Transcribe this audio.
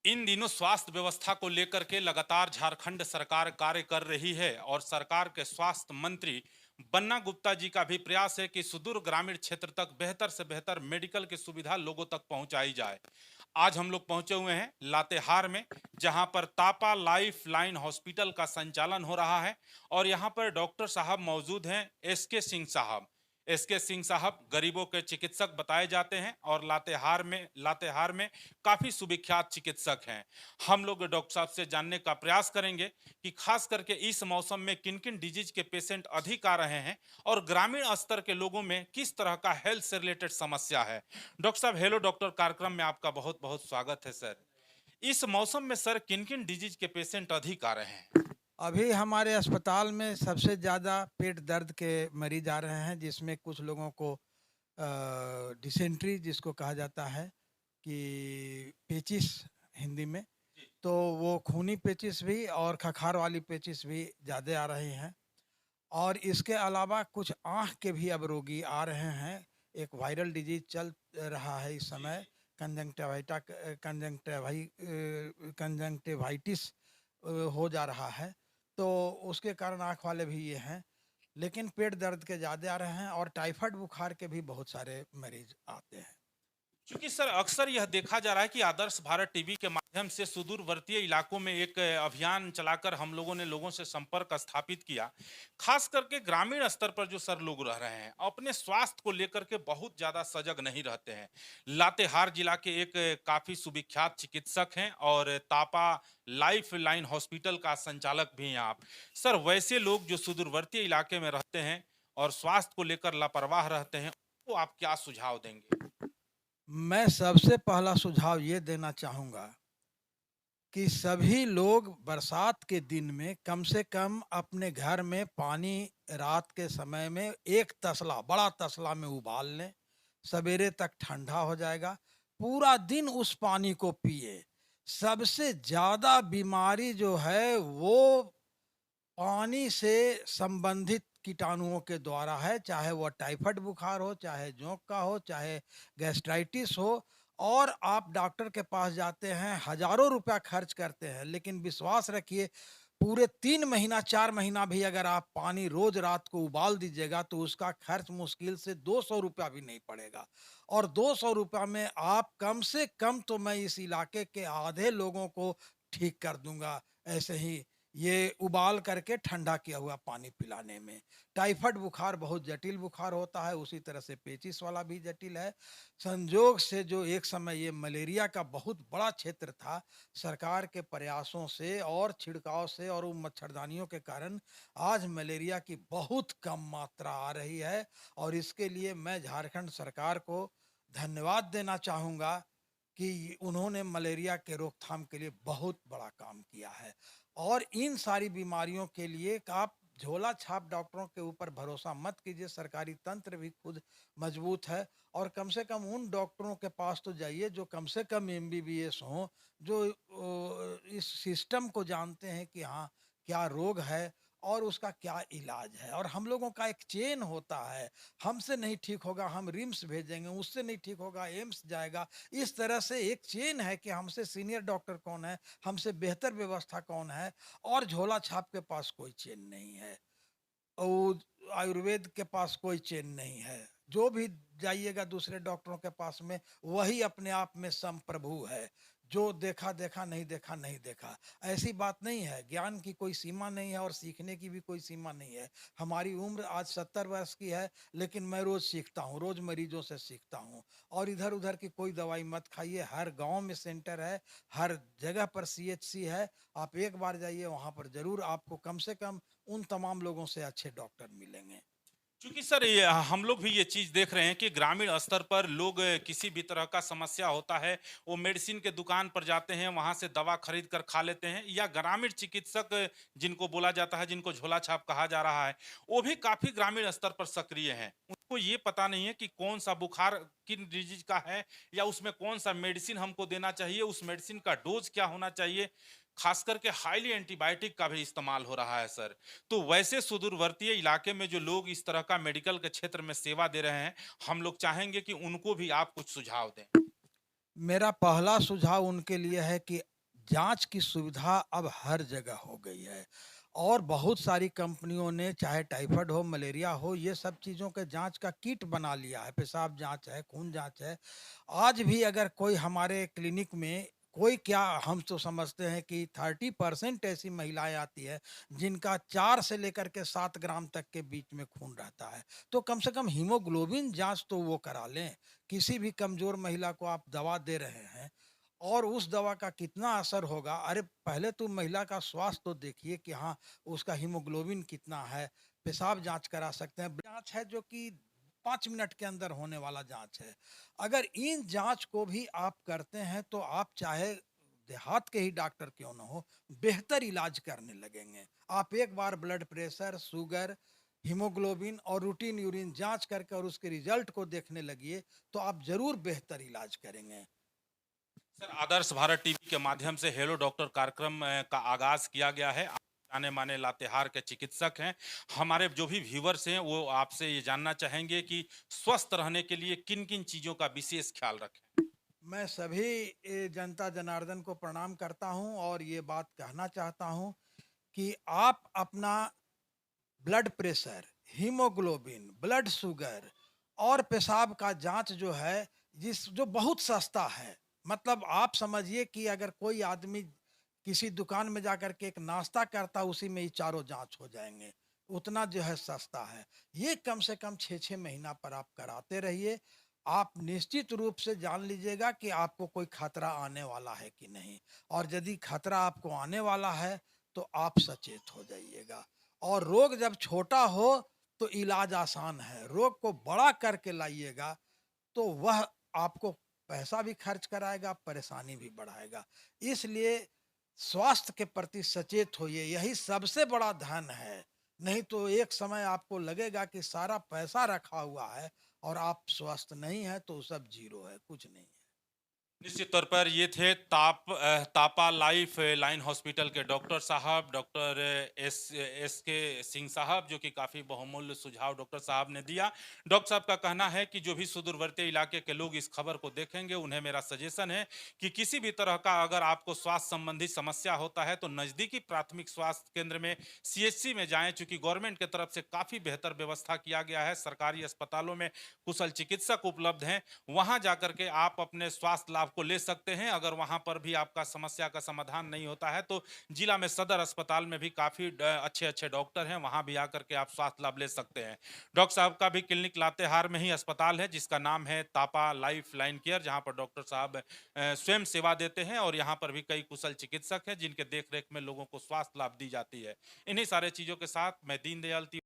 इन दिनों स्वास्थ्य व्यवस्था को लेकर के लगातार झारखंड सरकार कार्य कर रही है और सरकार के स्वास्थ्य मंत्री बन्ना गुप्ता जी का भी प्रयास है कि सुदूर ग्रामीण क्षेत्र तक बेहतर से बेहतर मेडिकल की सुविधा लोगों तक पहुंचाई जाए। आज हम लोग पहुंचे हुए हैं लातेहार में, जहां पर तापा लाइफ लाइन हॉस्पिटल का संचालन हो रहा है और यहां पर डॉक्टर साहब मौजूद हैं, एस के सिंह साहब गरीबों के चिकित्सक बताए जाते हैं और लातेहार में काफी सुविख्यात चिकित्सक हैं। हम लोग डॉक्टर साहब से जानने का प्रयास करेंगे कि खास करके इस मौसम में किन किन डिजीज के पेशेंट अधिक आ रहे हैं और ग्रामीण स्तर के लोगों में किस तरह का हेल्थ से रिलेटेड समस्या है। डॉक्टर साहब, हेलो डॉक्टर कार्यक्रम में आपका बहुत बहुत स्वागत है सर। इस मौसम में सर किन किन डिजीज के पेशेंट अधिक आ रहे हैं? अभी हमारे अस्पताल में सबसे ज़्यादा पेट दर्द के मरीज आ रहे हैं, जिसमें कुछ लोगों को डिसेंट्री जिसको कहा जाता है कि पेचिस हिंदी में, तो वो खूनी पेचिस भी और खखार वाली पेचिस भी ज़्यादा आ रही हैं। और इसके अलावा कुछ आँख के भी अब रोगी आ रहे हैं। एक वायरल डिजीज चल रहा है इस जी समय, जी। कंजंक्टिवाइटिस हो जा रहा है, तो उसके कारण आँख वाले भी ये हैं। लेकिन पेट दर्द के ज़्यादा आ रहे हैं और टाइफाइड बुखार के भी बहुत सारे मरीज आते हैं। क्योंकि सर अक्सर यह देखा जा रहा है कि आदर्श भारत टीवी के माध्यम से सुदूरवर्तीय इलाकों में एक अभियान चलाकर हम लोगों ने लोगों से संपर्क स्थापित किया। खास करके ग्रामीण स्तर पर जो सर लोग रह रहे हैं अपने स्वास्थ्य को लेकर के बहुत ज्यादा सजग नहीं रहते हैं। लातेहार जिला के एक काफी सुविख्यात चिकित्सक हैं और तापा लाइफ लाइन हॉस्पिटल का संचालक भी हैं आप। सर, वैसे लोग जो सुदूरवर्तीय इलाके में रहते हैं और स्वास्थ्य को लेकर लापरवाह रहते हैं, तो आप क्या सुझाव देंगे? मैं सबसे पहला सुझाव ये देना चाहूँगा कि सभी लोग बरसात के दिन में कम से कम अपने घर में पानी रात के समय में एक तसला, बड़ा तसला में उबाल लें। सवेरे तक ठंडा हो जाएगा। पूरा दिन उस पानी को पिए। सबसे ज़्यादा बीमारी जो है वो पानी से संबंधित कीटाणुओं के द्वारा है, चाहे वह टाइफाइड बुखार हो, चाहे जोंक का हो, चाहे गैस्ट्राइटिस हो। और आप डॉक्टर के पास जाते हैं, हज़ारों रुपया खर्च करते हैं, लेकिन विश्वास रखिए, पूरे 3 महीना, 4 महीना भी अगर आप पानी रोज़ रात को उबाल दीजिएगा, तो उसका खर्च मुश्किल से 200 रुपया भी नहीं पड़ेगा। और 200 रुपया में आप कम से कम, तो मैं इस इलाके के आधे लोगों को ठीक कर दूँगा, ऐसे ही ये उबाल करके ठंडा किया हुआ पानी पिलाने में। टाइफाइड बुखार बहुत जटिल बुखार होता है, उसी तरह से पेचिस वाला भी जटिल है। संजोग से जो एक समय ये मलेरिया का बहुत बड़ा क्षेत्र था, सरकार के प्रयासों से और छिड़काव से और उन मच्छरदानियों के कारण आज मलेरिया की बहुत कम मात्रा आ रही है। और इसके लिए मैं झारखंड सरकार को धन्यवाद देना चाहूँगा कि उन्होंने मलेरिया के रोकथाम के लिए बहुत बड़ा काम किया है। और इन सारी बीमारियों के लिए आप झोला छाप डॉक्टरों के ऊपर भरोसा मत कीजिए, सरकारी तंत्र भी खुद मजबूत है। और कम से कम उन डॉक्टरों के पास तो जाइए जो कम से कम एमबीबीएस हों, जो इस सिस्टम को जानते हैं कि हाँ, क्या रोग है और उसका क्या इलाज है। और हम लोगों का एक चेन होता है, हमसे नहीं ठीक होगा हम रिम्स भेजेंगे, उससे नहीं ठीक होगा एम्स जाएगा। इस तरह से एक चेन है कि हमसे सीनियर डॉक्टर कौन है, हमसे बेहतर व्यवस्था कौन है। और झोला छाप के पास कोई चेन नहीं है, और आयुर्वेद के पास कोई चेन नहीं है। जो भी जाइएगा दूसरे डॉक्टरों के पास में, वही अपने आप में संप्रभु है। जो देखा देखा, नहीं देखा नहीं देखा, ऐसी बात नहीं है। ज्ञान की कोई सीमा नहीं है और सीखने की भी कोई सीमा नहीं है। हमारी उम्र आज 70 वर्ष की है, लेकिन मैं रोज सीखता हूँ, रोज मरीजों से सीखता हूँ। और इधर उधर की कोई दवाई मत खाइए, हर गांव में सेंटर है, हर जगह पर सीएचसी है। आप एक बार जाइए, वहां पर जरूर आपको कम से कम उन तमाम लोगों से अच्छे डॉक्टर मिलेंगे। क्योंकि सर ये हम लोग भी ये चीज़ देख रहे हैं कि ग्रामीण स्तर पर लोग किसी भी तरह का समस्या होता है, वो मेडिसिन के दुकान पर जाते हैं, वहाँ से दवा खरीद कर खा लेते हैं, या ग्रामीण चिकित्सक जिनको बोला जाता है, जिनको झोला छाप कहा जा रहा है, वो भी काफ़ी ग्रामीण स्तर पर सक्रिय हैं। उनको ये पता नहीं है कि कौन सा बुखार किन डिजीज का है या उसमें कौन सा मेडिसिन हमको देना चाहिए, उस मेडिसिन का डोज क्या होना चाहिए। खास करके हाईली एंटीबायोटिक का भी इस्तेमाल हो रहा है सर। तो वैसे सुदूरवर्तीय इलाके में जो लोग इस तरह का मेडिकल के क्षेत्र में सेवा दे रहे हैं, हम लोग चाहेंगे कि उनको भी आप कुछ सुझाव दें। मेरा पहला सुझाव उनके लिए है कि जाँच की सुविधा अब हर जगह हो गई है और बहुत सारी कंपनियों ने चाहे टाइफाइड हो, मलेरिया हो, ये सब चीज़ों के जाँच का किट बना लिया है। पेशाब जाँच है, खून जाँच है। आज भी अगर कोई हमारे क्लिनिक में कोई क्या हम तो समझते हैं कि 30% ऐसी महिलाएँ आती है, जिनका 4 से लेकर के 7 ग्राम तक के बीच में खून रहता है। तो कम से कम हीमोग्लोबिन जाँच तो वो करा लें। किसी भी कमज़ोर महिला को आप दवा दे रहे हैं और उस दवा का कितना असर होगा, अरे पहले तो महिला का स्वास्थ्य तो देखिए कि हाँ, उसका हीमोग्लोबिन कितना है, पेशाब जाँच करा सकते हैं। जाँच है जो कि 5 मिनट के अंदर होने वाला जाँच है। अगर इन जाँच को भी आप करते हैं तो आप चाहे देहात के ही डॉक्टर क्यों ना हो, बेहतर इलाज करने लगेंगे। आप एक बार ब्लड प्रेशर, शुगर, हीमोग्लोबिन और रूटीन यूरिन जाँच करके और उसके रिज़ल्ट को देखने लगिए, तो आप ज़रूर बेहतर इलाज करेंगे। सर, आदर्श भारत टीवी के माध्यम से हेलो डॉक्टर कार्यक्रम का आगाज किया गया है। आप जाने माने लातेहार के चिकित्सक हैं। हमारे जो भी व्यूवर्स हैं वो आपसे ये जानना चाहेंगे कि स्वस्थ रहने के लिए किन किन चीजों का विशेष ख्याल रखें। मैं सभी जनता जनार्दन को प्रणाम करता हूँ और ये बात कहना चाहता हूँ कि आप अपना blood pressure, haemoglobin, blood sugar और पेशाब का जाँच जो है, जिस जो बहुत सस्ता है। मतलब आप समझिए कि अगर कोई आदमी किसी दुकान में जाकर के एक नाश्ता करता, उसी में ही चारों जाँच हो जाएँगे। उतना जो है सस्ता है। ये कम से कम 6-6 महीना पर आप कराते रहिए। आप निश्चित रूप से जान लीजिएगा कि आपको कोई खतरा आने वाला है कि नहीं और यदि खतरा आपको आने वाला है, तो आप सचेत हो जाइएगा। और रोग जब छोटा हो तो इलाज आसान है, रोग को बड़ा करके लाइएगा तो वह आपको पैसा भी खर्च कराएगा, परेशानी भी बढ़ाएगा। इसलिए स्वास्थ्य के प्रति सचेत होइए, यही सबसे बड़ा धन है। नहीं तो एक समय आपको लगेगा कि सारा पैसा रखा हुआ है और आप स्वस्थ नहीं हैं तो सब ज़ीरो है, कुछ नहीं है। निश्चित तौर पर ये थे तापा लाइफ लाइन हॉस्पिटल के डॉक्टर साहब, डॉक्टर एस के सिंह साहब, जो कि काफ़ी बहुमूल्य सुझाव डॉक्टर साहब ने दिया। डॉक्टर साहब का कहना है कि जो भी सुदूरवर्ती इलाके के लोग इस खबर को देखेंगे, उन्हें मेरा सजेशन है कि किसी भी तरह का अगर आपको स्वास्थ्य संबंधी समस्या होता है, तो नज़दीकी प्राथमिक स्वास्थ्य केंद्र में, सीएचसी में जाएँ, चूँकि गवर्नमेंट की तरफ से काफ़ी बेहतर व्यवस्था किया गया है। सरकारी अस्पतालों में कुशल चिकित्सक उपलब्ध हैं। वहाँ जाकर के आप अपने स्वास्थ्य लाभ को ले सकते हैं। अगर वहाँ पर भी आपका समस्या का समाधान नहीं होता है, तो जिला में सदर अस्पताल में भी काफ़ी अच्छे-अच्छे डॉक्टर हैं, वहाँ भी आकर के आप स्वास्थ्य लाभ ले सकते हैं। डॉक्टर साहब का भी क्लिनिक लातेहार में ही अस्पताल है, जिसका नाम है तापा लाइफ लाइन केयर, जहाँ पर डॉक्टर साहब स्वयं सेवा देते हैं और यहाँ पर भी कई कुशल चिकित्सक हैं, जिनके देख-रेख में लोगों को स्वास्थ्य लाभ दी जाती है। इन्हीं सारे चीज़ों के साथ मैं दीनदयाल